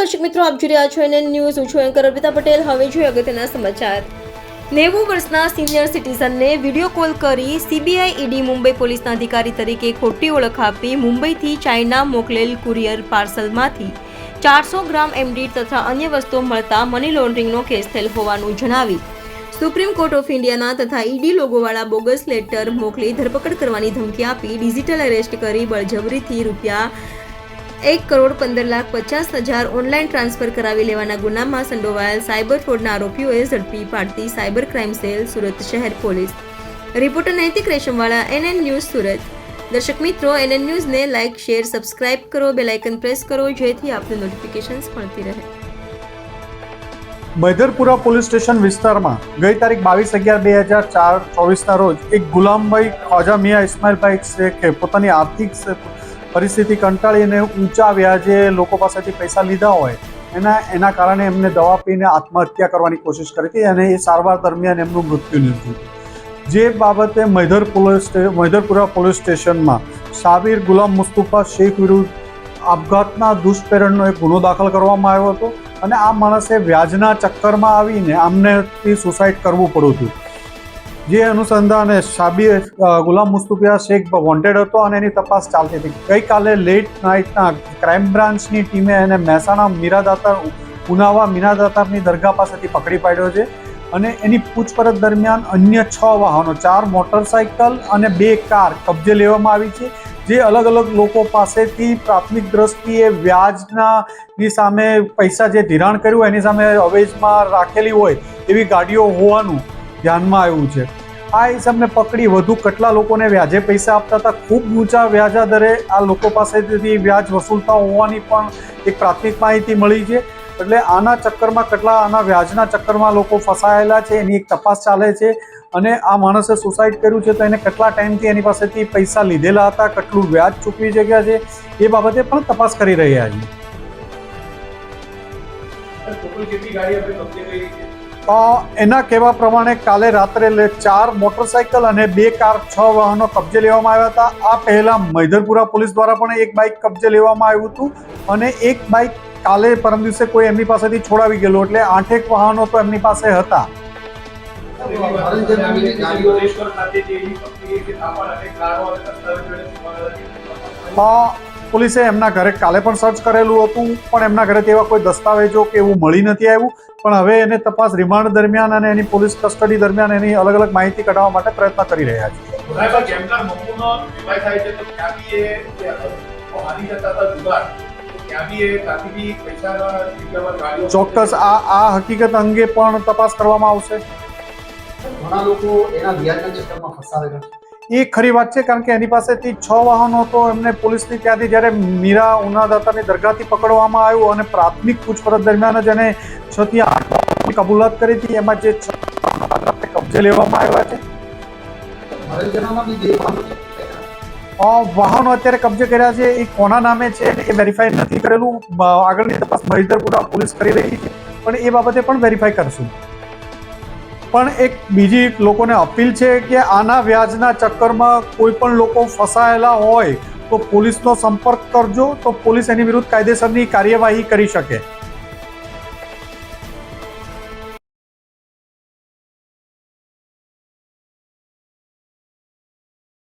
દર્શક મિત્રો, આપ જોઈ રહ્યા છો NN ન્યૂઝ. હું છું એન્કર અર્પિતા પટેલ. હવે જોઈએ અગત્યના સમાચાર. 90 વર્ષના સિનિયર સિટીઝનને વિડીયો કોલ કરી CBI ED મુંબઈ પોલીસના અધિકારી તરીકે ખોટી ઓળખ આપી મુંબઈથી ચાઇના મોકલેલ કુરિયર પાર્સલમાંથી 400 ગ્રામ MD તથા અન્ય વસ્તુઓ મળતા મની લોન્ડરિંગનો કેસ થયેલ હોવાનું જણાવી સુપ્રીમ કોર્ટ ઓફ ઇન્ડિયાના તથા ED લોગોવાળા બોગસ લેટર મોકલી ધરપકડ કરવાની ધમકી આપી ડિજિટલ અરેસ્ટ કરી બળજબરીથી રૂપિયા 1,15,50,000 ઓનલાઈન ટ્રાન્સફર કરાવી લેવાના ગુનામાં સંડોવાયેલ સાયબર ફ્રોડના આરોપીઓએ ઝડપી પાડતી સાયબર ક્રાઇમ સેલ સુરત શહેર પોલીસ. રિપોર્ટર નૈતિક રેશમવાળા, NN ન્યૂઝ સુરત. દર્શક મિત્રો, NN ન્યૂઝને લાઇક, શેર, સબસ્ક્રાઇબ કરો, બેલ આઇકન પ્રેસ કરો જેથી આપને નોટિફિકેશન્સ મળતી રહે. મૈધરપુરા પોલીસ સ્ટેશન વિસ્તારમાં ગઈ તારીખ 22/11/2024ના રોજ એક ગુલામભાઈ ખ્વાજા મિયા ઇસ્માઇલભાઈ શેખે પોતાની આર્થિક પરિસ્થિતિ કંટાળીને ઊંચા વ્યાજે લોકો પાસેથી પૈસા લીધા હોય એના કારણે એમને દવા પીને આત્મહત્યા કરવાની કોશિશ કરી હતી અને એ સારવાર દરમિયાન એમનું મૃત્યુ નિપજ્યું. જે બાબતે મૈધરપુરા પોલીસ સ્ટેશનમાં સાબિર ગુલામ મુસ્તુફા શેખ વિરુદ્ધ આપઘાતના દુષ્પ્રેરણનો એક ગુનો દાખલ કરવામાં આવ્યો હતો અને આ માણસે વ્યાજના ચક્કરમાં આવીને આમને સુસાઇડ કરવું પડ્યું હતું. જે અનુસંધાને સાબિર ગુલામ મુસ્તુફા શેખ વોન્ટેડ હતો અને એની તપાસ ચાલતી હતી. ગઈકાલે લેટ નાઇટના ક્રાઇમ બ્રાન્ચની ટીમે એને મહેસાણા ઉનાવા મીનાદાતારની દરગાહ પાસેથી પકડી પાડ્યો છે અને એની પૂછપરછ દરમિયાન અન્ય 6 વાહનો, 4 મોટરસાઇકલ અને 2 કાર કબજે લેવામાં આવી છે. જે અલગ અલગ લોકો પાસેથી પ્રાથમિક દ્રષ્ટિએ વ્યાજની સામે પૈસા જે ધિરાણ કર્યું એની સામે અવેજમાં રાખેલી હોય એવી ગાડીઓ હોવાનું ધ્યાનમાં આવ્યું છે. આ હિસાબને પકડી વધુ કેટલા લોકોને વ્યાજે પૈસા આપતા હતા, ખૂબ ઊંચા વ્યાજા દરે આ લોકો પાસેથી વ્યાજ વસૂલતા હોવાની પણ એક પ્રાથમિક માહિતી મળી છે. એટલે આના ચક્કરમાં આના વ્યાજના ચક્કરમાં લોકો ફસાયેલા છે એની એક તપાસ ચાલે છે અને આ માણસે સુસાઇડ કર્યું છે તો એને કેટલા ટાઈમથી એની પાસેથી પૈસા લીધેલા હતા, કેટલું વ્યાજ ચૂકવી શક્યા છે એ બાબતે પણ તપાસ કરી રહ્યા છે. એના કહેવા પ્રમાણે કાલે રાત્રે 4 મોટરસાઇકલ અને 2 કાર, 6 વાહનો કબજે લેવામાં આવ્યા હતા. આ પહેલા મૈધરપુરા પોલીસ દ્વારા પણ એક બાઇક કબજે લેવામાં આવ્યું હતું અને એક બાઇક કાલે પરમ દિવસે કોઈ એમની પાસેથી છોડાવી ગયેલું, એટલે 8 વાહનો તો એમની પાસે હતા. પોલીસે એમના ઘરે કાલે પણ સર્ચ કરેલું હતું પણ એમના ઘરે તેવા કોઈ દસ્તાવેજો કે એવું મળી નથી આવ્યું. પણ હવે એને તપાસ રિમાન્ડ દરમિયાન અને એની પોલીસ કસ્ટડી દરમિયાન એની અલગ અલગ માહિતી કઢાવવા માટે પ્રયત્ન કરી રહ્યા છે. ચોક્કસ આ હકીકત અંગે પણ તપાસ કરવામાં આવશે. ઘણા લોકો એના વ્યાજના ચક્કરમાં ફસાયેલા છે. એ ખરી વાત છે, કારણ કે એની પાસેથી 6 વાહનો તો એમને પોલીસની ત્યાંથી જ્યારે મીરા ઉનાદાતાની દરગાહથી પકડવામાં આવ્યું અને પ્રાથમિક પૂછપરછ દરમિયાન જ એને 6 થી 8 કબૂલાત કરી હતી. એમાં જે 6 કબજે લેવામાં આવ્યા છે. વાહનો અત્યારે કબજે કર્યા છે એ કોના નામે છે એ વેરીફાઈ નથી કરેલું. આગળની તપાસ મૈધરપુરા પોલીસ કરી રહી છે પણ એ બાબતે પણ વેરીફાઈ કરશું. પણ એક બીજી લોકોને અપીલ છે કે આના વ્યાજના ચક્કરમાં કોઈ પણ લોકો ફસાયેલા હોય તો પોલીસનો સંપર્ક કરજો, તો પોલીસ એની વિરુદ્ધ કાયદેસરની કાર્યવાહી કરી શકે.